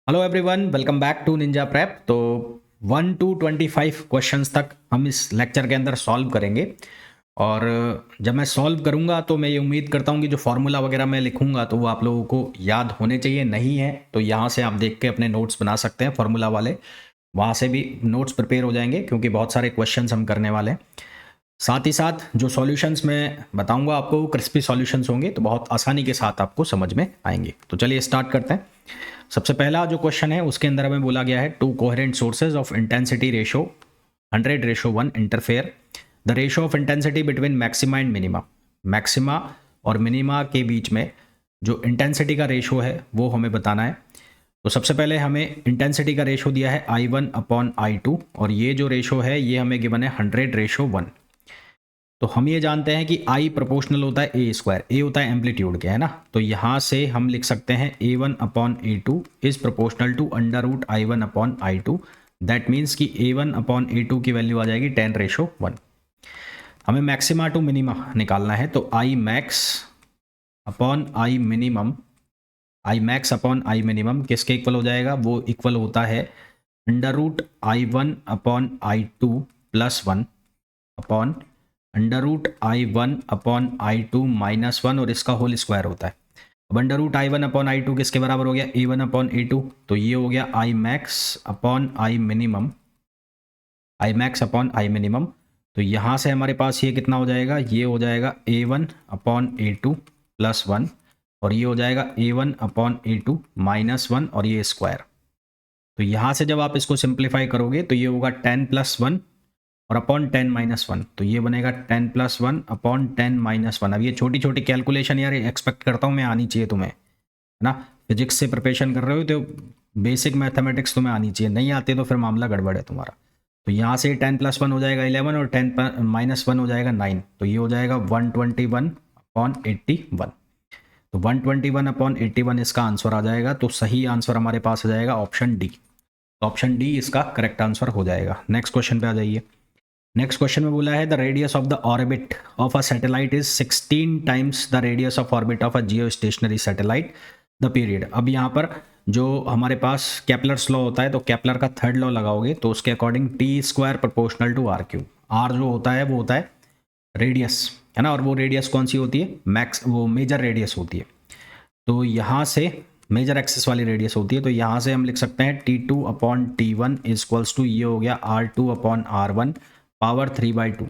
Hello everyone, welcome back to Ninja Prep. तो 1 to 25 questions तक हम इस लेक्चर के अंदर सॉल्व करेंगे। और जब मैं सॉल्व करूंगा तो मैं ये उम्मीद करता हूँ कि जो फार्मूला वगैरह मैं लिखूंगा तो वो आप लोगों को याद होने चाहिए। नहीं है तो यहाँ से आप देख के अपने नोट्स बना सकते हैं फार्मूला वाले, वहाँ से भी नोट्स प्रिपेयर हो जाएंगे क्योंकि बहुत सारे क्वेश्चंस हम करने वाले हैं। साथ ही साथ जो सॉल्यूशंस मैं बताऊंगा आपको वो क्रिस्पी सॉल्यूशंस होंगे, तो बहुत आसानी के साथ आपको समझ में आएंगे। तो चलिए स्टार्ट करते हैं। सबसे पहला जो क्वेश्चन है उसके अंदर हमें बोला गया है to coherent sources of intensity ratio 100:1 interfere the ratio of intensity between maxima and minima. Maxima और मिनिमा के बीच में जो इंटेंसिटी का रेशो है वो हमें बताना है। तो सबसे पहले हमें इंटेंसिटी का रेशो दिया है I1/I2 और ये जो रेशो है ये हमें गिवन है 100:1। तो हम ये जानते हैं कि I प्रोपोर्शनल होता है ए स्क्वायर, ए होता है एम्पलीट्यूड के, है ना। तो यहाँ से हम लिख सकते हैं A1/A2 is proportional to √I1/I2। That means कि A1/A2 की वैल्यू आ जाएगी 10:1। हमें मैक्सिमा टू मिनिमा निकालना है, तो I max upon I minimum, I max upon I minimum किसके इक्वल हो जाएगा? वो इक्वल होता है √I1/I2 plus 1 upon √I1/I2 minus 1 और इसका होल स्क्वायर होता है। अब √I1/I2 किसके बराबर हो गया? A1/A2। तो ये हो गया I max upon I minimum, I max upon I minimum. तो यहाँ से हमारे पास ये कितना हो जाएगा? ये हो जाएगा A1/A2 प्लस 1 और ये हो जाएगा A1/A2 माइनस 1 और ये स्क्वायर। तो यहाँ से जब आप इसको सिंप्लीफाई करोगे तो ये होगा 10 + 1 और अपॉन 10 - 1। तो ये बनेगा 10 + 1 अपॉन 10 - 1। अब ये छोटी छोटी कैलकुलेशन यार एक्सपेक्ट करता हूँ मैं आनी चाहिए तुम्हें, है ना। फिजिक्स से प्रिपरेशन कर रहे हो तो बेसिक मैथमेटिक्स तुम्हें आनी चाहिए, नहीं आते तो फिर मामला गड़बड़ है तुम्हारा। तो यहाँ से 10 + 1 हो जाएगा 11 और 10 - 1 हो जाएगा 9। तो ये हो जाएगा 121/81। तो 121/81 इसका आंसर आ जाएगा। तो सही आंसर हमारे पास आ जाएगा ऑप्शन डी। ऑप्शन डी इसका करेक्ट आंसर हो जाएगा। नेक्स्ट क्वेश्चन पे आ जाइए। नेक्स्ट क्वेश्चन में बोला है the radius of the orbit of a satellite is 16 times the radius of orbit of a Jio stationery satellite the period. अब यहाँ पर जो हमारे पास केपलर्स लॉ होता है, तो केपलर का थर्ड लॉ लगाओगे तो उसके according T² proportional to R3। Are जो होता है वो होता है रेडियस, है ना। और वो रेडियस कौन सी होती है? वो मेजर रेडियस होती है। तो यहाँ से मेजर एक्सिस वाली रेडियस होती है। तो यहाँ से हम लिख सकते हैं T2/T1 इक्वल्स टू, ये हो गया R2/R1 पावर 3/2।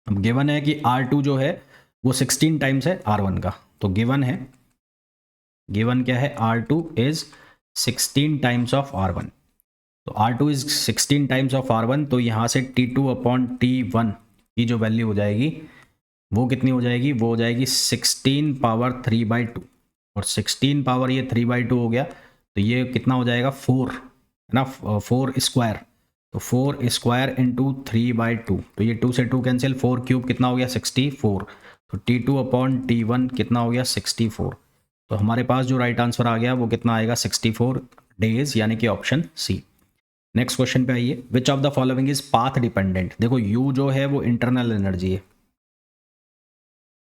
अब गिवन है कि R2 जो है वो 16 टाइम्स है R1 का। तो गिवन है, गिवन क्या है? R2 is 16 times of R1। तो R2 is 16 times of R1। तो यहाँ से T2/T1 की जो वैल्यू हो जाएगी वो कितनी हो जाएगी? वो हो जाएगी 16 पावर 3/2। और 16 पावर ये 3/2 हो गया तो ये कितना हो जाएगा? 4, है ना। 4 स्क्वायर, तो 4 स्क्वायर इंटू 3/2। तो ये 2 से 2 कैंसिल, 4 क्यूब कितना हो गया? 64। तो T2/T1 कितना हो गया? 64। तो हमारे पास जो राइट आंसर आ गया वो कितना आएगा? 64 डेज, यानी कि ऑप्शन सी। नेक्स्ट क्वेश्चन पे आइए। Which of the following is path dependent? देखो U जो है वो इंटरनल एनर्जी है,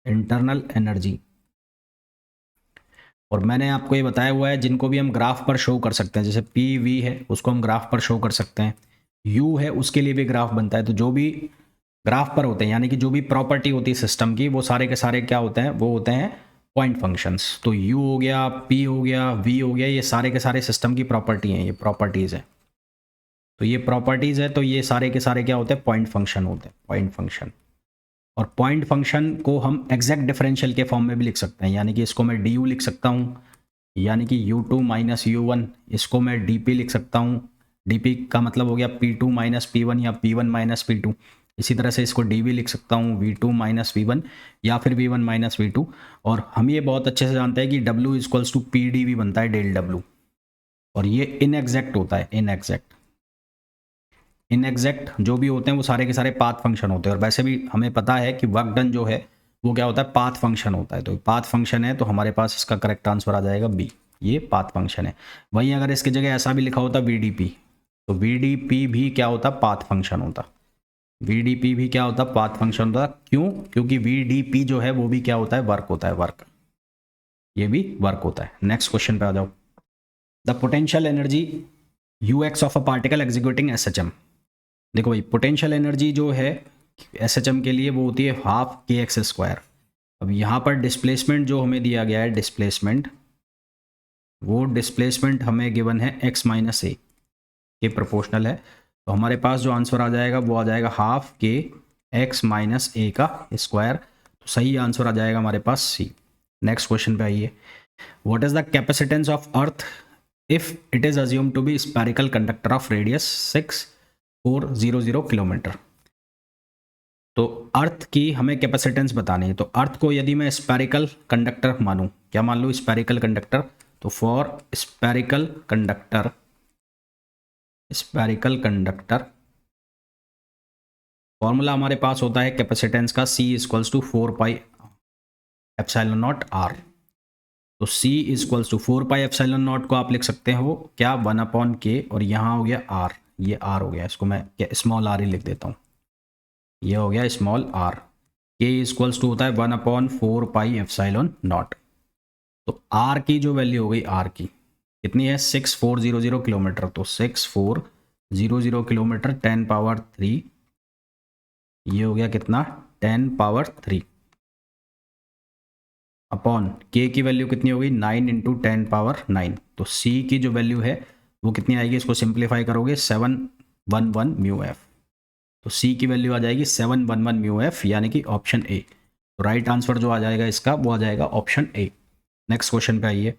इंटरनल एनर्जी। और मैंने आपको ये बताया हुआ है जिनको भी हम ग्राफ पर शो कर सकते हैं, जैसे PV है उसको हम ग्राफ पर शो कर सकते हैं, U है उसके लिए भी ग्राफ बनता है। तो जो भी ग्राफ पर होते हैं, यानी कि जो भी प्रॉपर्टी होती है सिस्टम की, वो सारे के सारे क्या होते हैं? वो होते हैं पॉइंट फंक्शंस। तो U हो गया, P हो गया, V हो गया, ये सारे के सारे सिस्टम की प्रॉपर्टी हैं, ये प्रॉपर्टीज़ है। तो ये प्रॉपर्टीज़ है, तो ये सारे के सारे क्या होते हैं? पॉइंट फंक्शन होते हैं, पॉइंट फंक्शन। और पॉइंट फंक्शन को हम एग्जैक्ट डिफरेंशियल के फॉर्म में भी लिख सकते हैं, यानी कि इसको मैं du लिख सकता हूँ, यानी कि U2 - U1। इसको मैं dp लिख सकता हूँ, dp का मतलब हो गया P2 - P1 या P1 - P2। इसी तरह से इसको dv लिख सकता हूँ, V2 - V1 या फिर V1 - V2। और हम ये बहुत अच्छे से जानते हैं कि W = PdV बनता है, डेल W। और ये इनएग्जैक्ट होता है, इनएग्जैक्ट। इनएग्जैक्ट जो भी होते हैं वो सारे के सारे पाथ फंक्शन होते हैं। और वैसे भी हमें पता है कि वर्क डन जो है वो क्या होता है? पाथ फंक्शन होता है। तो पाथ फंक्शन है तो हमारे पास इसका करेक्ट आंसर आ जाएगा बी, ये पाथ फंक्शन है। वहीं अगर इसकी जगह ऐसा भी लिखा होता VDP, तो VDP भी क्या होता? पाथ फंक्शन होता। VDP भी क्या होता? पाथ फंक्शन होता। क्यों? क्योंकि VDP जो है वो भी क्या होता है? वर्क होता है, वर्क। ये भी वर्क होता है। नेक्स्ट क्वेश्चन पे आ जाओ। The potential energy ux of a particle executing SHM। देखो भाई पोटेंशियल एनर्जी जो है SHM के लिए वो होती है हाफ kx²। अब यहाँ पर डिस्प्लेसमेंट जो हमें दिया गया है, डिस्प्लेसमेंट, वो डिस्प्लेसमेंट हमें गिवन है x माइनस ए के प्रोपोर्शनल है। तो हमारे पास जो आंसर आ जाएगा वो आ जाएगा हाफ के x माइनस ए का स्क्वायर। तो सही आंसर आ जाएगा हमारे पास सी। नेक्स्ट क्वेश्चन पे आइए। What is the capacitance of earth if it is assume to be spherical conductor of radius 6400 kilometre. तो अर्थ की हमें कैपेसिटेंस बतानी है। तो अर्थ को यदि मैं स्पेरिकल कंडक्टर मानूं, क्या मान लूँ, स्पेरिकल कंडक्टर, तो फॉर स्पेरिकल कंडक्टर फॉर्मूला हमारे पास होता है कैपेसिटेंस का C equals to 4 pi epsilon naught R। तो C equals to 4 pi epsilon naught को आप लिख सकते हो क्या, 1/k, और यहाँ हो गया R, ये R हो गया, इसको मैं स्मॉल r ही लिख देता हूँ, ये हो गया small r। K equals to होता है 1/4 पाई एप्सिलॉन नॉट। तो R की जो वैल्यू हो गई, R की कितनी है, 6400 किलोमीटर। तो 6400 किलोमीटर 10 पावर 3, ये हो गया कितना, 10 पावर 3 अपॉन K की वैल्यू कितनी होगी, 9 इंटू 10 पावर 9। तो C की जो वैल्यू है वो कितनी आएगी, इसको सिंप्लीफाई करोगे 711 म्यू एफ। तो C की वैल्यू आ जाएगी 711 म्यू एफ, यानी कि ऑप्शन ए। तो राइट आंसर जो आ जाएगा इसका वो आ जाएगा ऑप्शन ए। नेक्स्ट क्वेश्चन पे आइए।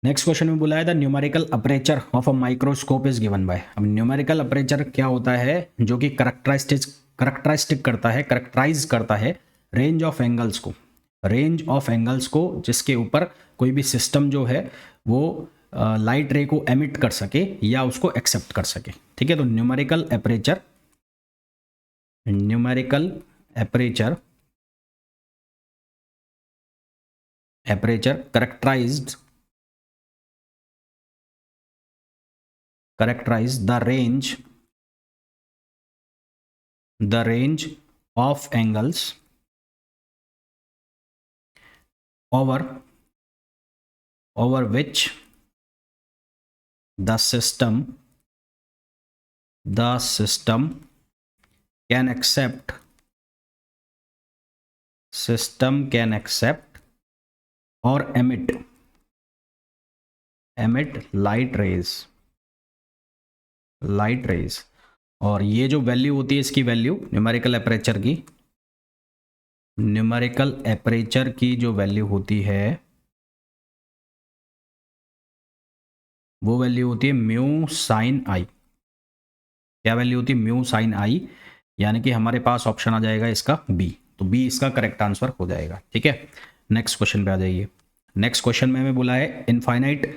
नेक्स्ट क्वेश्चन में बोला है the numerical aperture of a microscope is given bye. अब न्यूमेरिकल अपर्चर क्या होता है, जो कि करेक्टराइज करता है रेंज ऑफ एंगल्स को, जिसके ऊपर कोई भी सिस्टम जो है वो लाइट रे को एमिट कर सके या उसको एक्सेप्ट कर सके। ठीक है, तो numerical aperture characterize the range of angles over which the system can accept or emit light rays। और ये जो वैल्यू होती है, इसकी वैल्यू न्यूमेरिकल अपर्चर की जो वैल्यू होती है वो वैल्यू होती है म्यू साइन आई। क्या वैल्यू होती है, म्यू साइन आई, यानी कि हमारे पास ऑप्शन आ जाएगा इसका बी। तो बी इसका करेक्ट आंसर हो जाएगा। ठीक है, नेक्स्ट क्वेश्चन पे आ जाइए। नेक्स्ट क्वेश्चन में हमें बोला है infinite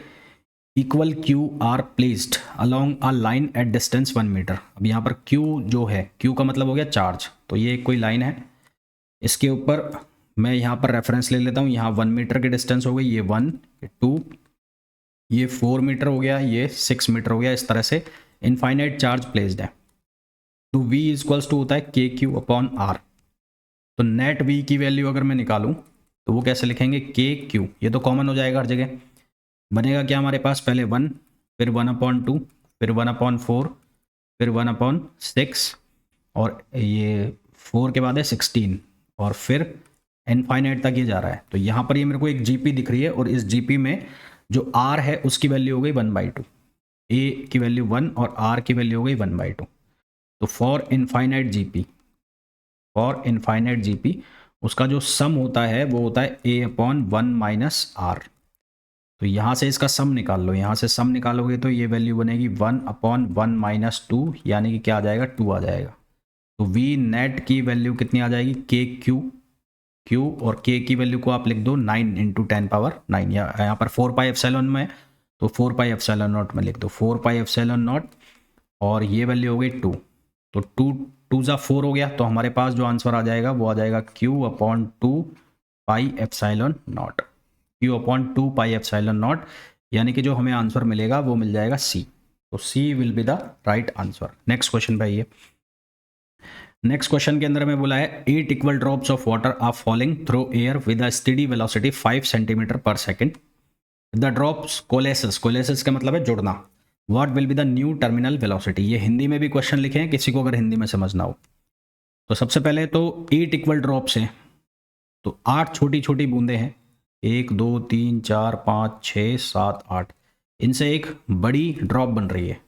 equal Q are placed along a line at distance 1 metre. अब यहाँ पर क्यू जो है, क्यू का मतलब हो गया चार्ज। तो ये कोई लाइन है, इसके ऊपर मैं यहाँ पर रेफरेंस ले लेता हूँ। यहाँ 1 मीटर की डिस्टेंस हो गई, ये 1, 2, ये 4 मीटर हो गया, ये 6 मीटर हो गया। इस तरह से इनफाइनाइट चार्ज प्लेस्ड है। तो V इक्वल्स टू होता है के क्यू अपॉन आर। तो नेट V की वैल्यू अगर मैं निकालूँ तो वो कैसे लिखेंगे, के क्यू, ये तो कॉमन हो जाएगा हर जगह। बनेगा क्या हमारे पास, पहले 1, फिर 1/2, फिर 1/4, फिर 1/6, और ये 4 के बाद है 16, और फिर इनफाइनाइट तक ये जा रहा है। तो यहाँ पर ये मेरे को एक GP दिख रही है, और इस GP में जो R है उसकी वैल्यू हो गई 1/2, A की वैल्यू 1 और R की वैल्यू हो गई 1/2। तो फॉर इनफाइनाइट GP उसका जो सम होता है वो होता है A/1 - R। तो यहाँ से इसका सम निकाल लो, यहाँ से सम निकालोगे तो ये वैल्यू बनेगी 1/1 - 2, यानी कि क्या आ जाएगा, 2 आ जाएगा। तो V नेट की वैल्यू कितनी आ जाएगी, के क्यू, और K की वैल्यू को आप लिख दो 9 इंटू 10 पावर 9, या यहाँ पर 4 पाई एप्सिलॉन में, तो 4 पाई एप्सिलॉन नॉट में लिख दो 4 पाई एप्सिलॉन नॉट, और ये वैल्यू हो गई 2। तो 2 ज़ा 4 हो गया। तो हमारे पास जो आंसर आ जाएगा वो आ जाएगा Q/2 pi epsilon not, Q/2 pi epsilon not, यानी कि जो हमें आंसर मिलेगा वो मिल जाएगा C। तो C will be the right answer. Next question पे आइए। नेक्स्ट क्वेश्चन के अंदर में बोला है 8 इक्वल drops of water are falling through air with a steady velocity 5 centimetre per second. The drops coalesce, coalesce का मतलब है जुड़ना, what will be the new terminal velocity. ये हिंदी में भी क्वेश्चन लिखे हैं किसी को अगर हिंदी में समझना हो तो। सबसे पहले तो 8 इक्वल ड्रॉप्स हैं, तो 8 छोटी छोटी बूंदें हैं, 1 2 3 4 5 6 7 8, इनसे एक बड़ी ड्रॉप बन रही है।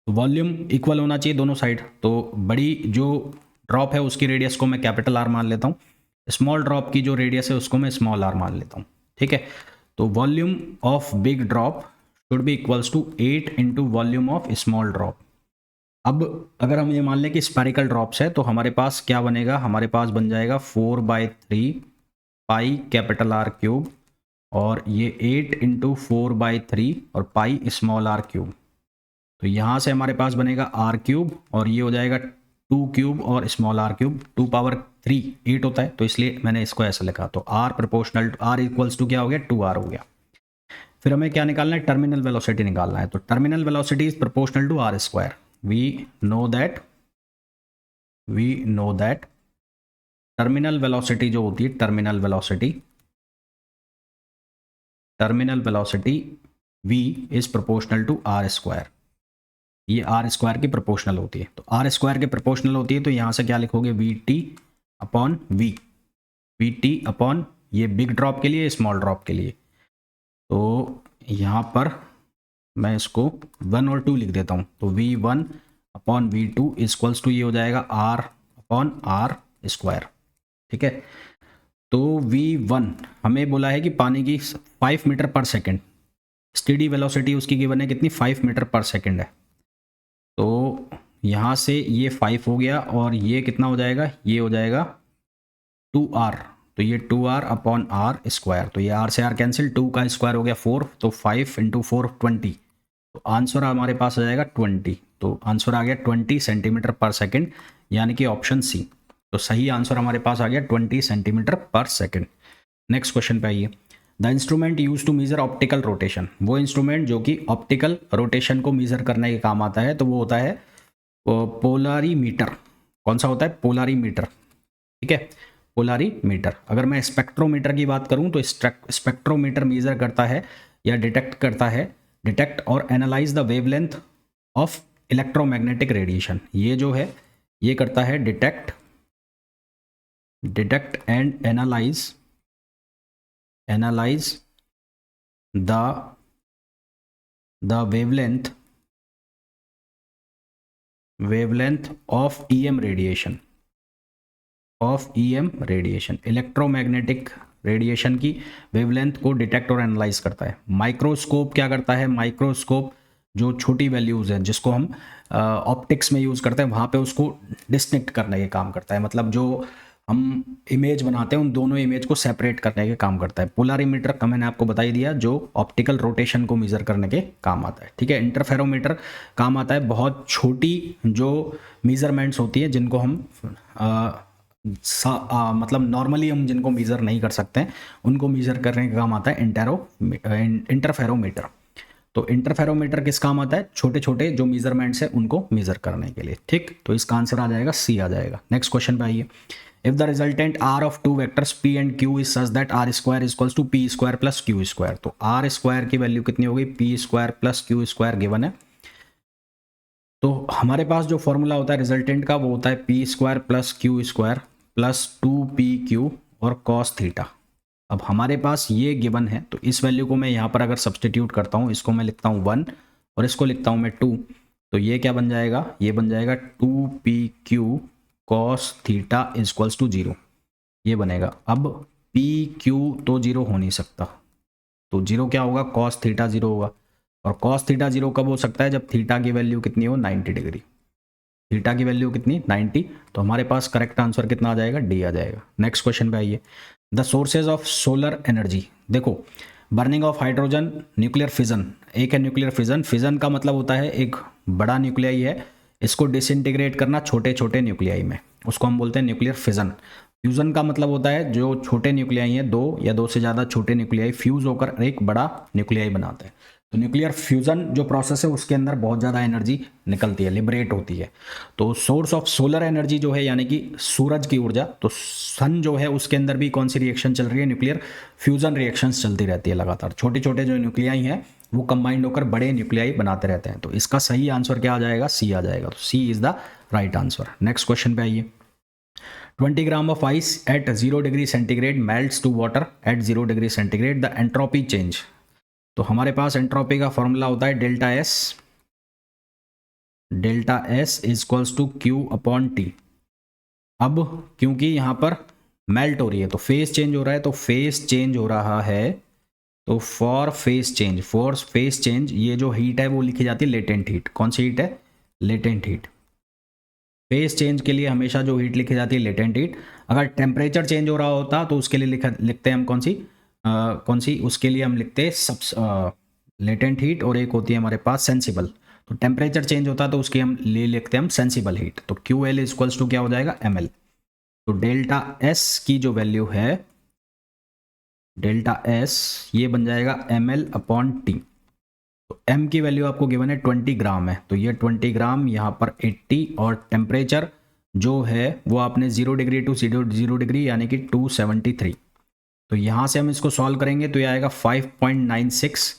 तो वॉल्यूम इक्वल होना चाहिए दोनों साइड, तो बड़ी जो ड्रॉप है उसकी रेडियस को मैं कैपिटल आर मान लेता हूँ, स्मॉल ड्रॉप की जो रेडियस है उसको मैं स्मॉल आर मान लेता हूँ, ठीक है। तो volume of big drop should be equals to 8 into volume of small drop. अब अगर हम ये मान लें कि स्पेरिकल ड्रॉप्स है तो हमारे पास क्या बनेगा, हमारे पास बन जाएगा 4/3 पाई कैपिटल आर क्यूब, और ये 8 इंटू 4/3 और पाई स्मॉल आर क्यूब। तो यहाँ से हमारे पास बनेगा आर क्यूब, और ये हो जाएगा 2 क्यूब और स्मॉल आर क्यूब, 2⁻3 8 होता है, तो इसलिए मैंने इसको ऐसा लिखा। तो r proportional r equals to क्या हो गया, 2r हो गया। फिर हमें क्या निकालना है, टर्मिनल वेलोसिटी निकालना है। तो terminal velocity is proportional to r square. We know that terminal velocity जो होती है, terminal velocity v is proportional to r square. ये आर स्क्वायर की प्रोपोर्शनल होती है, तो आर स्क्वायर की प्रोपोर्शनल होती है, तो यहाँ से क्या लिखोगे, वी टी अपॉन ये बिग ड्रॉप के लिए, स्मॉल ड्रॉप के लिए। तो यहाँ पर मैं इसको 1 और 2 लिख देता हूँ, तो v1 upon v2 equals to ये हो जाएगा r अपॉन r स्क्वायर, ठीक है। तो v1 हमें बोला है कि पानी की 5 मीटर पर सेकेंड, स्टेडी वेलोसिटी उसकी गिवन है कितनी, 5 मीटर पर सेकेंड है। तो यहाँ से ये 5 हो गया, और ये कितना हो जाएगा, ये हो जाएगा 2r, तो ये 2r अपॉन आर स्क्वायर, तो ये r से r कैंसिल, 2 का स्क्वायर हो गया 4, तो 5 इंटू 4 20, तो आंसर हमारे पास आ जाएगा 20। तो आंसर आ गया 20 सेंटीमीटर पर सेकेंड, यानी कि ऑप्शन सी। तो सही आंसर हमारे पास आ गया 20 centimetre per second. Next question पे आइए। The instrument use to measure optical rotation, वो इंस्ट्रूमेंट जो कि ऑप्टिकल रोटेशन को मेजर करने के काम आता है, तो वो होता है पोलारीमीटर। कौन सा होता है, पोलारीमीटर, ठीक है, पोलारीमीटर। अगर मैं स्पेक्ट्रोमीटर की बात करूं तो स्पेक्ट्रोमीटर मेजर करता है या डिटेक्ट और analyse the wavelength of electromagnetic radiation. ये जो है ये करता है detect and analyse the wavelength of EM radiation, electromagnetic radiation की वेवलेंथ को डिटेक्ट और एनालाइज करता है। माइक्रोस्कोप क्या करता है, माइक्रोस्कोप जो छोटी वैल्यूज़ हैं जिसको हम ऑप्टिक्स में यूज़ करते हैं, वहाँ पे उसको डिस्टिंक्ट करने के काम करता है, मतलब जो हम इमेज बनाते हैं उन दोनों इमेज को सेपरेट करने के काम करता है। पोलारीमीटर का मैंने आपको बता ही दिया, जो ऑप्टिकल रोटेशन को मेजर करने के काम आता है, ठीक है। इंटरफेरोमीटर काम आता है बहुत छोटी जो मेजरमेंट्स होती है जिनको हम मतलब नॉर्मली हम जिनको मेजर नहीं कर सकते हैं उनको मेजर करने का काम आता है इंटरफेरोमीटर। तो इंटरफेरोमीटर किस काम आता है, छोटे छोटे जो मेजरमेंट्स है उनको मेजर करने के लिए, ठीक। तो इसका आंसर आ जाएगा सी आ जाएगा। नेक्स्ट क्वेश्चन पे आइए। If the resultant r of two vectors p and q is such that r square is equals to p square plus q square, तो r स्क्वायर की वैल्यू कितनी हो गई, p square plus q square given है। तो हमारे पास जो formula होता है रिजल्टेंट का वो होता है p square plus q square plus 2pq और cos थीटा। अब हमारे पास ये गिवन है, तो इस वैल्यू को मैं यहाँ पर अगर सब्सटीट्यूट करता हूँ, इसको मैं लिखता हूँ 1 और इसको लिखता हूँ मैं 2, तो ये क्या बन जाएगा, ये बन जाएगा 2pq cos theta equals to 0, ये बनेगा। अब पी क्यू तो 0 हो नहीं सकता, तो 0 क्या होगा, cos थीटा 0 होगा, और cos थीटा 0 कब हो सकता है, जब थीटा की वैल्यू कितनी हो, 90 डिग्री। थीटा की वैल्यू कितनी, 90, तो हमारे पास करेक्ट आंसर कितना आ जाएगा, डी आ जाएगा। नेक्स्ट क्वेश्चन पे आइए। The sources of solar energy, देखो burning of hydrogen, nuclear fission, एक है न्यूक्लियर फिजन। फिजन का मतलब होता है एक बड़ा न्यूक्लियाई है, इसको डिसइंटीग्रेट करना छोटे छोटे न्यूक्लियाई में, उसको हम बोलते हैं न्यूक्लियर फिजन। फ्यूज़न का मतलब होता है जो छोटे न्यूक्लियाई हैं, 2 या 2 से ज़्यादा छोटे न्यूक्लियाई फ्यूज़ होकर एक बड़ा न्यूक्लियाई बनाते हैं। तो न्यूक्लियर फ्यूज़न जो प्रोसेस है उसके अंदर बहुत ज़्यादा एनर्जी निकलती है, लिबरेट होती है। तो सोर्स ऑफ सोलर एनर्जी जो है यानी कि सूरज की ऊर्जा, तो सन जो है उसके अंदर भी कौन सी रिएक्शन चल रही है, न्यूक्लियर फ्यूज़न रिएक्शंस चलती रहती है लगातार। छोटे छोटे जो न्यूक्लियाई हैं वो कंबाइंड होकर बड़े न्यूक्लियाई बनाते रहते हैं। तो इसका सही आंसर क्या आ जाएगा, सी आ जाएगा। तो C is the right answer. Next question पे आइए। 20 gram of ice at 0 degree centigrade melts to water at 0 degree centigrade, the entropy change. तो हमारे पास एंट्रोपी का फॉर्मूला होता है delta S. Delta S is equals to Q upon T. अब क्योंकि यहाँ पर मेल्ट हो रही है तो फेस चेंज हो रहा है, तो फेस चेंज हो रहा है, तो फॉर फेस चेंज ये जो हीट है वो लिखी जाती है लेटेंट हीट। कौन सी हीट है, लेटेंट हीट। फेस चेंज के लिए हमेशा जो हीट लिखी जाती है लेटेंट हीट। अगर टेम्परेचर चेंज हो रहा होता तो उसके लिए लिखते हैं हम कौन सी उसके लिए हम लिखते हैं लेटेंट हीट, और एक होती है हमारे पास सेंसिबल। तो टेम्परेचर चेंज होता तो उसकी हम लिखते हैं हम सेंसिबल हीट। तो क्यू एल इक्वल्स टू क्या हो जाएगा, एम एल। तो डेल्टा एस की जो वैल्यू है, डेल्टा एस ये बन जाएगा एम एल अपॉन टी। तो m की वैल्यू आपको गिवन है 20 ग्राम है, तो ये 20 ग्राम, यहाँ पर 80, और टेम्परेचर जो है वो आपने 0 डिग्री टू 0 डिग्री यानी कि 273। तो यहाँ से हम इसको सॉल्व करेंगे तो ये आएगा 5.96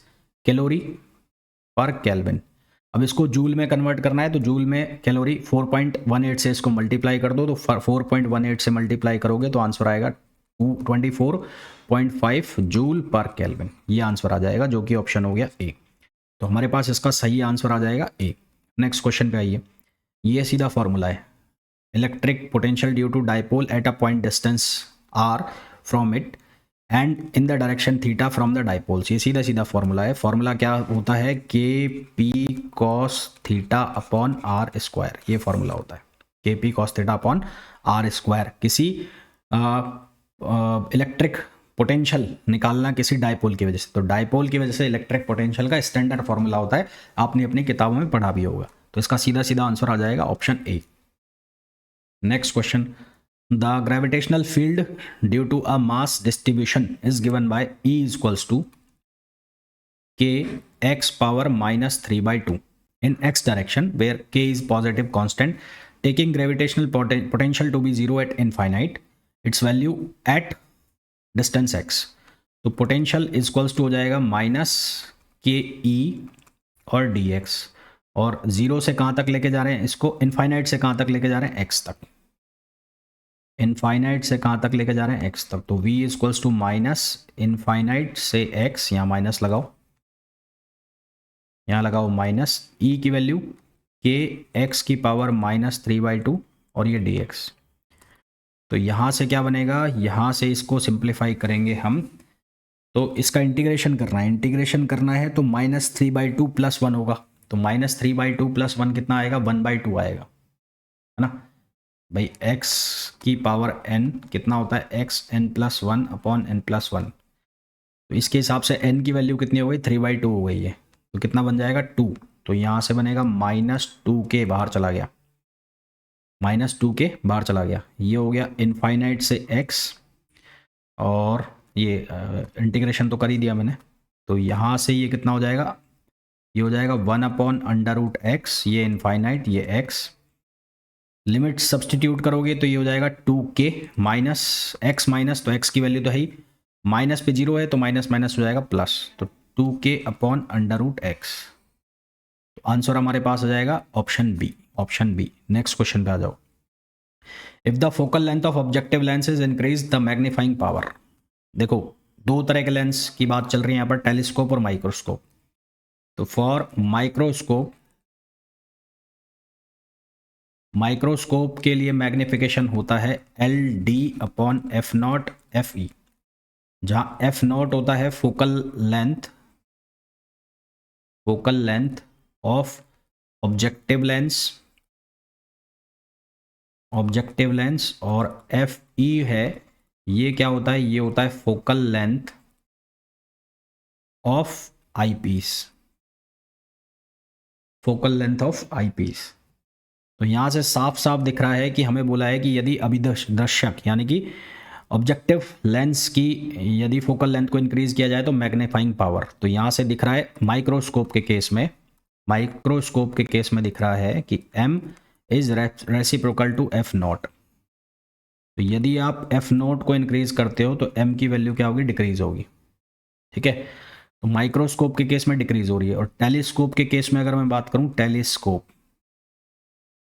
कैलोरी पर केल्विन। अब इसको जूल में कन्वर्ट करना है, तो जूल में कैलोरी 4.18 से इसको मल्टीप्लाई कर दो, तो 4.18 से मल्टीप्लाई करोगे तो आंसर आएगा 24.5 जूल पर केल्विन। ये आंसर आ जाएगा, जो कि ऑप्शन हो गया ए। तो हमारे पास इसका सही आंसर आ जाएगा ए। नेक्स्ट क्वेश्चन पे आइए। ये सीधा फॉर्मूला है, electric potential due to dipole at a point distance r from it and in the direction theta from the dipoles. ये सीधा सीधा फॉर्मूला है। फॉर्मूला क्या होता है, K P cos theta upon r square. ये फॉर्मूला होता है K P cos theta upon r square. किसी इलेक्ट्रिक पोटेंशियल निकालना किसी डाइपोल की वजह से, तो डाइपोल की वजह से इलेक्ट्रिक पोटेंशियल का स्टैंडर्ड फॉर्मूला होता है, आपने अपनी किताबों में पढ़ा भी होगा। तो इसका सीधा सीधा आंसर आ जाएगा option A. Next question, the gravitational field due to a mass distribution is given by E equals to K x power -3/2 in x direction where k is positive constant, taking gravitational potential to be 0 at infinite, its value at distance x। तो potential equals to हो जाएगा -ke और dx, और 0 से कहाँ तक लेके जा रहे हैं इसको, इनफाइनाइट से कहाँ तक लेके जा रहे हैं, x तक। इनफाइनाइट से कहाँ तक लेके जा रहे हैं, x तक। तो v equals to minus infinite से x, यहाँ माइनस लगाओ, यहाँ लगाओ माइनस, e की वैल्यू के एक्स की पावर -3/2 और ये dx। तो यहाँ से क्या बनेगा, यहाँ से इसको सिंप्लीफाई करेंगे हम, तो इसका इंटीग्रेशन करना है तो -3/2 + 1 होगा। तो -3/2 + 1 कितना आएगा, 1/2 आएगा, है ना भाई। x की पावर n कितना होता है, xn + 1 अपॉन n + 1। तो इसके हिसाब से n की वैल्यू कितनी हो गई, 3/2 हो गई है, तो कितना बन जाएगा 2। तो यहाँ से बनेगा -2 के बाहर चला गया, -2 के बाहर चला गया, ये हो गया इनफाइनाइट से x, और ये इंटीग्रेशन तो कर ही दिया मैंने। तो यहाँ से ये कितना हो जाएगा, ये हो जाएगा 1/√x, ये इनफाइनाइट, ये x। लिमिट सब्सटीट्यूट करोगे तो ये हो जाएगा 2k माइनस x माइनस, तो x की वैल्यू तो है ही, माइनस पे 0 है तो माइनस माइनस हो जाएगा प्लस, तो 2k अपॉन √x। तो आंसर हमारे पास आ जाएगा option B, option B. Next question पे आ जाओ। If the focal length of objective lens is increase the magnifying power. देखो दो तरह के लेंस की बात चल रही है यहाँ पर, टेलीस्कोप और माइक्रोस्कोप। तो फॉर माइक्रोस्कोप के लिए मैग्निफिकेशन होता है LD/f0 FE, जहाँ f0 होता है focal length of objective lens, और FE है, ये क्या होता है, ये होता है फोकल लेंथ ऑफ आईपीस। तो यहाँ से साफ साफ दिख रहा है कि हमें बोला है कि यदि अभिदर्शक यानी कि ऑब्जेक्टिव लेंस की यदि फोकल लेंथ को इंक्रीज किया जाए तो मैग्नीफाइंग पावर, तो यहाँ से दिख रहा है माइक्रोस्कोप के केस में, माइक्रोस्कोप के केस में दिख रहा है कि m is reciprocal to f naught. तो यदि आप f नॉट को इंक्रीज करते हो तो m की वैल्यू क्या होगी, डिक्रीज होगी। ठीक है, तो माइक्रोस्कोप के केस में डिक्रीज हो रही है। और टेलीस्कोप के केस में अगर मैं बात करूं, टेलीस्कोप,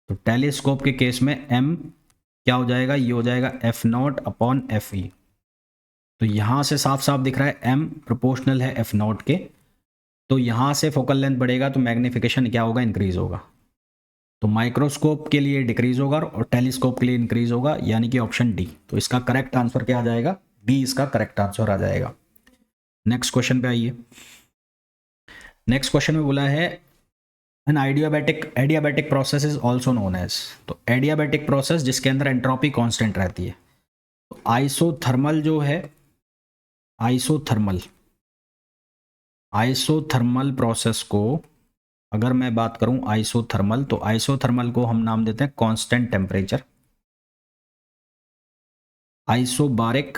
तो टेलीस्कोप के केस में m क्या हो जाएगा, ये हो जाएगा f not upon F E. तो यहां से साफ साफ दिख रहा है m प्रोपोर्शनल है f नॉट के, तो यहां से फोकल लेंथ बढ़ेगा तो मैग्निफिकेशन क्या होगा, इंक्रीज होगा। तो माइक्रोस्कोप के लिए डिक्रीज होगा और टेलीस्कोप के लिए इंक्रीज होगा, यानी कि ऑप्शन डी। तो इसका करेक्ट आंसर क्या आ जाएगा, डी इसका करेक्ट आंसर आ जाएगा। नेक्स्ट क्वेश्चन पे आइए। नेक्स्ट क्वेश्चन में बोला है an adiabatic process is also known as, तो एडियाबैटिक प्रोसेस जिसके अंदर एंट्रोपी कांस्टेंट रहती है। तो आइसोथर्मल जो है, आइसोथर्मल प्रोसेस को अगर मैं बात करूं आइसोथर्मल, तो आइसोथर्मल को हम नाम देते हैं कांस्टेंट टेम्परेचर। आइसोबारिक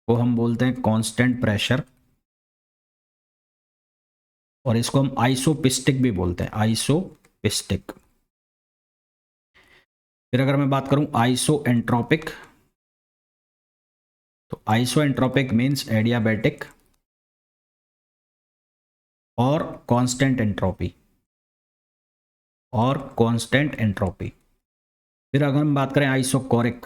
को हम बोलते हैं कांस्टेंट प्रेशर, और इसको हम आइसोपिस्टिक भी बोलते हैं, आइसोपिस्टिक। फिर अगर मैं बात करूं आइसो एंट्रोपिक, तो आइसो एंट्रोपिक मीन्स एडियाबैटिक और कांस्टेंट एंट्रोपी, फिर अगर हम बात करें आइसोकोरिक,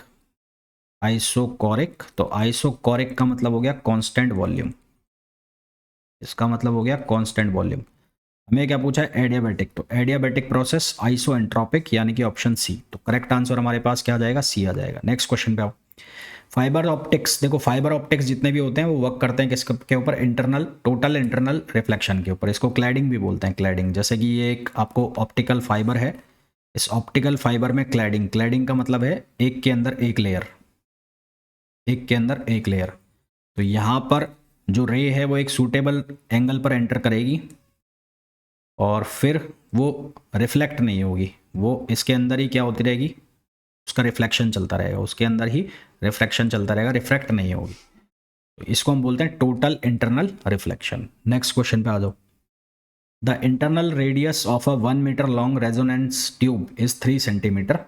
तो आइसोकोरिक का मतलब हो गया कांस्टेंट वॉल्यूम, इसका मतलब हो गया कांस्टेंट वॉल्यूम। हमें क्या पूछा है, एडियाबैटिक, तो एडियाबैटिक प्रोसेस आइसो एंट्रोपिक, यानी कि ऑप्शन सी। तो करेक्ट आंसर हमारे पास क्या आ जाएगा, सी आ जाएगा। नेक्स्ट क्वेश्चन पे आओ। फाइबर ऑप्टिक्स, देखो फाइबर ऑप्टिक्स जितने भी होते हैं वो वर्क करते हैं किसके ऊपर, टोटल इंटरनल रिफ्लेक्शन के ऊपर। इसको क्लैडिंग भी बोलते हैं, क्लैडिंग। जैसे कि ये एक आपको ऑप्टिकल फाइबर है, इस ऑप्टिकल फाइबर में क्लैडिंग का मतलब है एक के अंदर एक लेयर, तो यहाँ पर जो रे है वो एक सूटेबल एंगल पर एंटर करेगी और फिर वो रिफ्लेक्ट नहीं होगी, वो इसके अंदर ही क्या होती रहेगी, उसका रिफ्लेक्शन चलता रहेगा, रिफ्रैक्ट नहीं होगी। तो इसको हम बोलते हैं total internal reflection. Next question पे आ जाओ। The internal radius of a 1 metre long resonance tube is 3 centimetre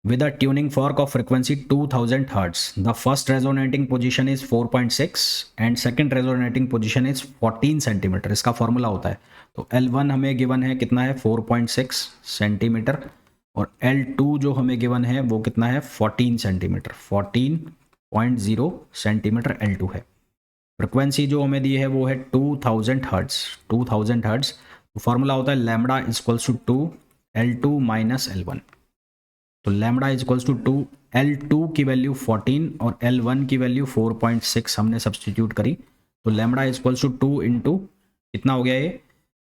with a tuning fork of frequency 2000 Hz. The first resonating position is 4.6 and second resonating position is 14 centimetre. इसका formula होता है, तो L1 हमें given है कितना है, 4.6 centimetre, और L2 जो हमें गिवन है वो कितना है, 14 सेंटीमीटर, 14.0 सेंटीमीटर L2 है। फ्रिक्वेंसी जो हमें दी है वो है 2000 हर्ट्ज। तो फॉर्मूला होता है lambda equals to L2 minus L1। तो लैम्बडा इक्वल्स टू 2, L2 की वैल्यू 14 और L1 की वैल्यू 4.6 हमने सब्सटीट्यूट करी, तो लैम्बडा इक्वल्स टू 2 इंटू कितना हो गया ये,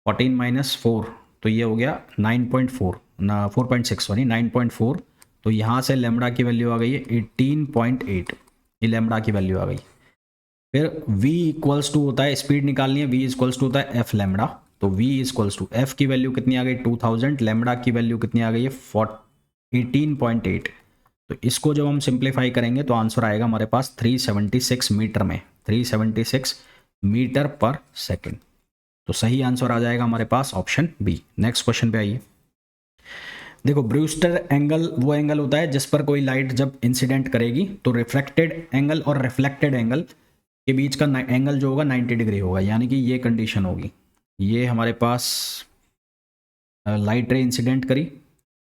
14 माइनस 4, तो ये हो गया 9.4 ना 4.6 सॉरी 9.4। तो यहाँ से लैम्बडा की वैल्यू आ गई है 18.8, ये लैम्बडा की वैल्यू आ गई। फिर v इक्वल्स टू होता है, स्पीड निकालनी है, v इक्वल्स टू होता है f लैम्बडा, तो v इक्वल्स टू f की वैल्यू कितनी आ गई 2000, लैम्बडा की वैल्यू कितनी आ गई है 18.8। तो इसको जब हम सिंप्लीफाई करेंगे तो आंसर आएगा हमारे पास 376 मीटर में, 376 मीटर पर सेकेंड। तो सही आंसर आ जाएगा हमारे पास ऑप्शन बी। नेक्स्ट क्वेश्चन पे आइए। देखो ब्रूस्टर एंगल वो एंगल होता है जिस पर कोई लाइट जब इंसिडेंट करेगी तो रिफ्लेक्टेड एंगल और रिफ्लेक्टेड एंगल के बीच का एंगल जो होगा 90 डिग्री होगा, यानी कि ये कंडीशन होगी। ये हमारे पास लाइट रे इंसिडेंट करी,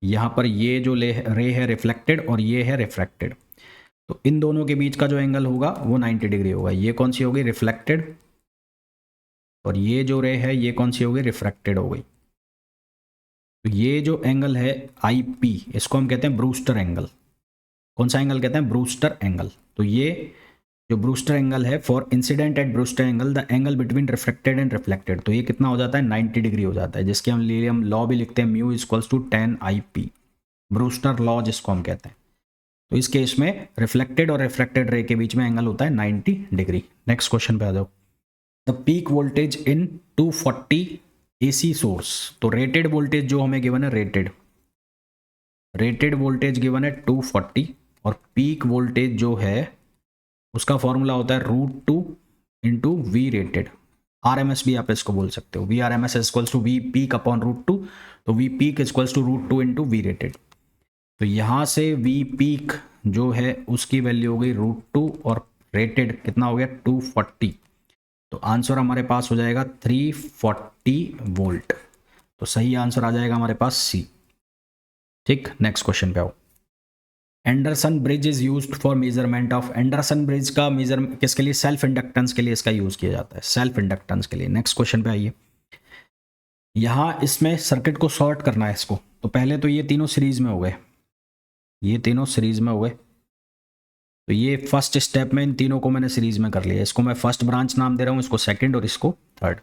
यहाँ पर ये जो रे है रिफ्लेक्टेड और ये है रिफ्रैक्टेड, तो इन दोनों के बीच का जो एंगल होगा वो 90 डिग्री होगा। ये कौन सी होगी, रिफ्लेक्टेड, और ये जो रे है ये कौन सी होगी, रिफ्रैक्टेड हो गई। तो ये जो एंगल है आई पी, इसको हम कहते हैं ब्रूस्टर एंगल। कौन सा एंगल कहते हैं, ब्रूस्टर एंगल। तो ये जो ब्रूस्टर एंगल है, for incident at Brewster angle the angle between reflected and reflected, तो ये कितना हो जाता है 90 डिग्री हो जाता है, जिसके हम लिए हम लॉ भी लिखते हैं mu equals to 10 IP, Brewster law जिसको हम कहते हैं। तो इस केस में रिफ्लेक्टेड और रिफ्रैक्टेड रे के बीच में एंगल होता है 90 डिग्री। नेक्स्ट क्वेश्चन पे आ जाओ। The peak voltage in 240 AC source, तो रेटेड वोल्टेज जो हमें गिवन है, रेटेड वोल्टेज गिवन है 240 और पीक वोल्टेज जो है उसका फॉर्मूला होता है √2 × वी रेटेड। RMS भी आप इसको बोल सकते हो, VRMS equals to V peak upon √2, तो V peak equals to √2 × V rated. तो यहाँ से वी पीक जो है उसकी वैल्यू हो गई √2 और रेटेड कितना हो गया 240, तो आंसर हमारे पास हो जाएगा 340 वोल्ट। तो सही आंसर आ जाएगा हमारे पास सी। ठीक, नेक्स्ट क्वेश्चन पे आओ। Anderson bridge is used for measurement of, Anderson bridge का मेजर किसके लिए, सेल्फ इंडक्टेंस के लिए इसका यूज किया जाता है, सेल्फ इंडक्टेंस के लिए। नेक्स्ट क्वेश्चन पे आइए। यहाँ इसमें सर्किट को सॉर्ट करना है इसको, तो पहले तो ये तीनों सीरीज में हो गए, ये तीनों सीरीज में हो गए, तो ये फर्स्ट स्टेप में इन तीनों को मैंने सीरीज में कर लिया। इसको मैं फर्स्ट ब्रांच नाम दे रहा हूँ, इसको सेकंड और इसको थर्ड।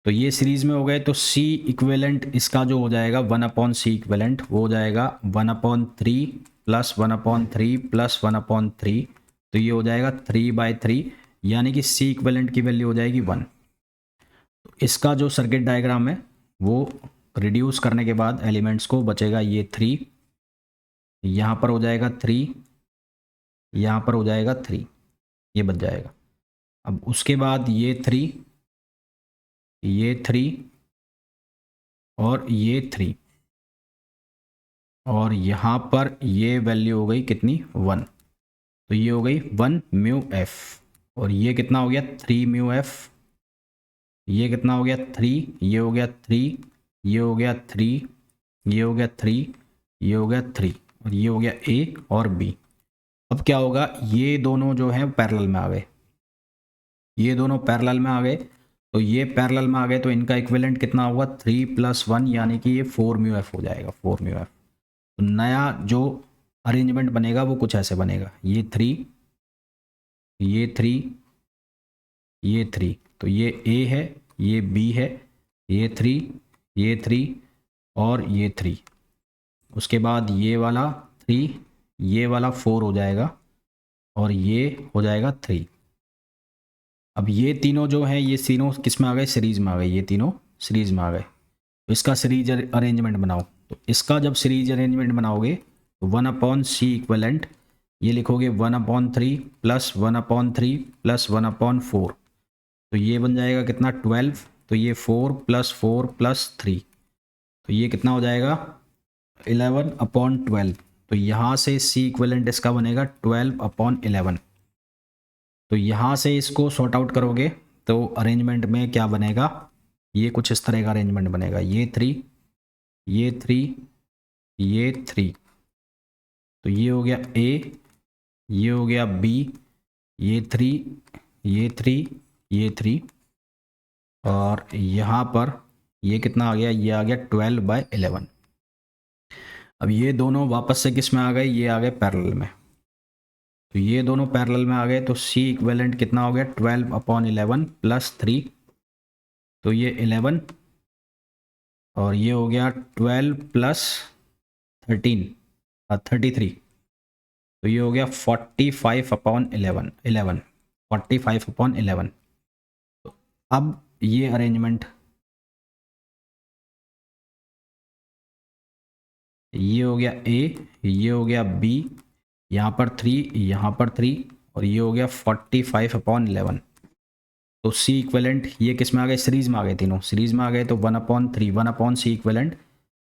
तो ये सीरीज में हो गए, तो C इक्विवेलेंट इसका जो हो जाएगा 1/C इक्विवेलेंट वो हो जाएगा 1/3 प्लस 1/3 प्लस 1/3, तो ये हो जाएगा 3/3, यानी कि C इक्विवेलेंट की वैल्यू हो जाएगी 1। तो इसका जो सर्किट डायग्राम है वो रिड्यूस करने के बाद एलिमेंट्स को बचेगा ये 3, यहाँ पर हो जाएगा 3, यहाँ पर हो जाएगा 3, ये बच जाएगा। अब उसके बाद ये 3, ये 3 और ये 3, और यहाँ पर ये वैल्यू हो गई कितनी 1, तो ये हो गई 1 म्यू एफ, और ये कितना हो गया 3 म्यू एफ, ये कितना हो गया 3, ये हो गया 3, ये हो गया 3, ये हो गया 3, ये हो गया 3, और ये हो गया ए और बी। अब क्या होगा, ये दोनों जो हैं पैरेलल में आ गए, ये दोनों पैरेलल में आ गए, तो ये पैरेलल में आ गए, तो इनका इक्विवेलेंट कितना होगा 3 + 1, यानी कि ये 4 म्यू एफ हो जाएगा, 4 म्यू एफ। तो नया जो अरेंजमेंट बनेगा वो कुछ ऐसे बनेगा, ये 3, ये 3, ये 3, तो ये ए है, ये बी है, ये 3, ये 3 और ये 3, उसके बाद ये वाला 3, ये वाला 4 हो जाएगा और ये हो जाएगा 3। अब ये तीनों जो हैं ये तीनों किस में आ गए, सीरीज में आ गए, ये तीनों सीरीज में आ गए। तो इसका सीरीज अरेंजमेंट बनाओ, तो इसका जब सीरीज अरेंजमेंट बनाओगे तो 1/C इक्विवेलेंट ये लिखोगे 1/3 प्लस 1/3 प्लस 1/4, तो ये बन जाएगा कितना 12, तो ये 4 + 4 + 3, तो ये कितना हो जाएगा 11/12। तो यहाँ से C इक्विवेलेंट इसका बनेगा 12/11। तो यहाँ से इसको सॉर्ट आउट करोगे तो अरेंजमेंट में क्या बनेगा, ये कुछ इस तरह का अरेंजमेंट बनेगा, ये 3, ये 3, ये 3, तो ये हो गया ए, ये हो गया बी, ये 3, ये 3, ये 3, और यहाँ पर ये कितना आ गया, ये आ गया 12/11। अब ये दोनों वापस से किस में आ गए, ये आ गए पैरेलल में, तो ये दोनों पैरेलल में आ गए, तो C इक्विवेलेंट कितना हो गया 12/11 + 3, तो ये 11, और ये हो गया 12 + 13 33, तो ये हो गया 45/11, 45/11। तो अब ये अरेंजमेंट, ये हो गया ए, ये हो गया बी, यहाँ पर 3, यहाँ पर 3, और ये हो गया 45/11। तो C इक्विवेलेंट ये किस में आ गए, सीरीज में आ गए, तीनों सीरीज में आ गए, तो 1/3, 1/C इक्विवेलेंट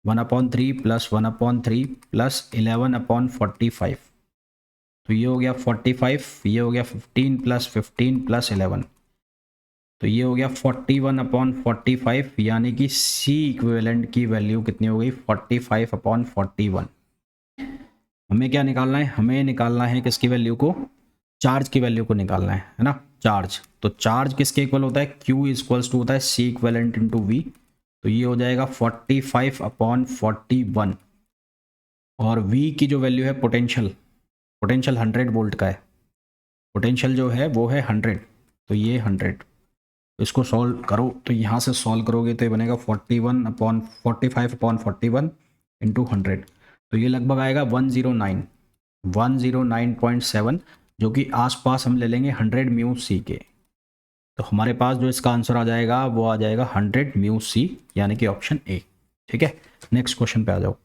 1/3 + 1/3 + 11/45, तो ये हो गया 45, ये हो गया 15 + 15 + 11, तो ये हो गया 41/45, यानी कि C इक्विवेलेंट की वैल्यू कितनी हो गई 45/41। हमें क्या निकालना है, हमें निकालना है किसकी वैल्यू को, चार्ज की वैल्यू को निकालना है ना, चार्ज। तो चार्ज किसके इक्वल होता है, Q इक्वल्स टू होता है C इक्विवेलेंट × V, तो ये हो जाएगा 45/41, और V की जो वैल्यू है पोटेंशियल, पोटेंशियल 100 वोल्ट का है, पोटेंशियल जो है वो है 100, तो ये 100, तो इसको सॉल्व करो, तो यहाँ से सॉल्व करोगे तो ये बनेगा 45/41 × 100, तो ये लगभग आएगा 109.7, जो कि आसपास हम ले लेंगे 100 म्यू C के। तो हमारे पास जो इसका आंसर आ जाएगा वो आ जाएगा 100 म्यू C, यानी कि ऑप्शन ए। ठीक है, नेक्स्ट क्वेश्चन पे आ जाओ।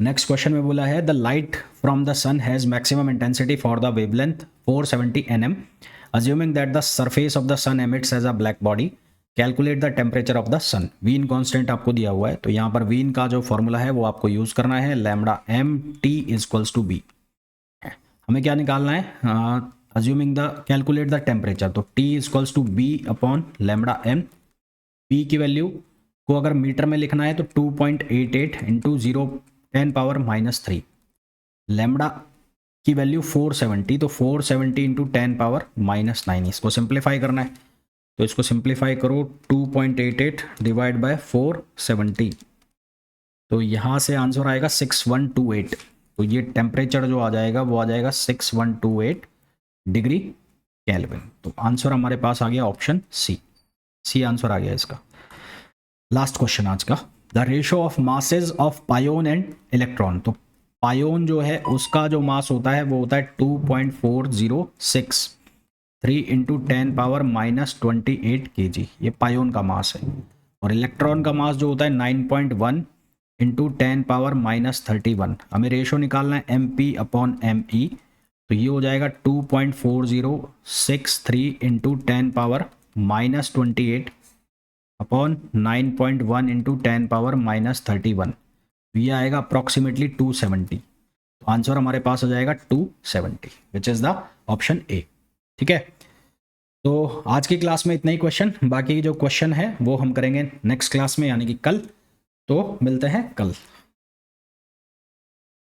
नेक्स्ट क्वेश्चन में बोला है the light from the sun has maximum intensity for the wavelength 470 nm assuming that the surface of the sun emits as a black body calculate the temperature of the sun. Wien constant आपको दिया हुआ है, तो यहाँ पर Wien का जो formula है वो आपको यूज़ करना है, lambda M T equals to B. हमें क्या निकालना है, assuming the calculate the temperature, तो T equals to B upon lambda M. P की वैल्यू को अगर मीटर में लिखना है तो 2.88 इंटू 10⁻³ लैम्डा की वैल्यू 470, तो 470 इंटू 10⁻⁹ इसको सिंप्लीफाई करना है, तो इसको सिंप्लीफाई करो 2.88 डिवाइड बाय 470, तो यहाँ से आंसर आएगा 6128। तो ये टेम्परेचर जो आ जाएगा वो आ जाएगा 6128 डिग्री केल्विन। तो आंसर हमारे पास आ गया ऑप्शन सी आंसर आ गया इसका। लास्ट क्वेश्चन आज का, the ratio of masses of pion and electron. तो पायोन जो है उसका जो मास होता है वो होता है 2.406 इंटू 10⁻⁻28 kg, ये पायोन का मास है। और इलेक्ट्रॉन का मास जो होता है 9.1 इंटू 10⁻⁻31। हमें रेशो निकालना है MP अपॉन ME, तो ये हो जाएगा 2.4063 इंटू 10⁻⁻28 अपॉन 9.1 इंटू 10⁻⁻31, ये आएगा अप्रॉक्सीमेटली 270। तो आंसर हमारे पास आ जाएगा 270 which is the option A. ठीक है, तो आज की क्लास में इतना ही क्वेश्चन, बाकी जो क्वेश्चन है वो हम करेंगे नेक्स्ट क्लास में यानी कि कल। तो मिलते हैं कल।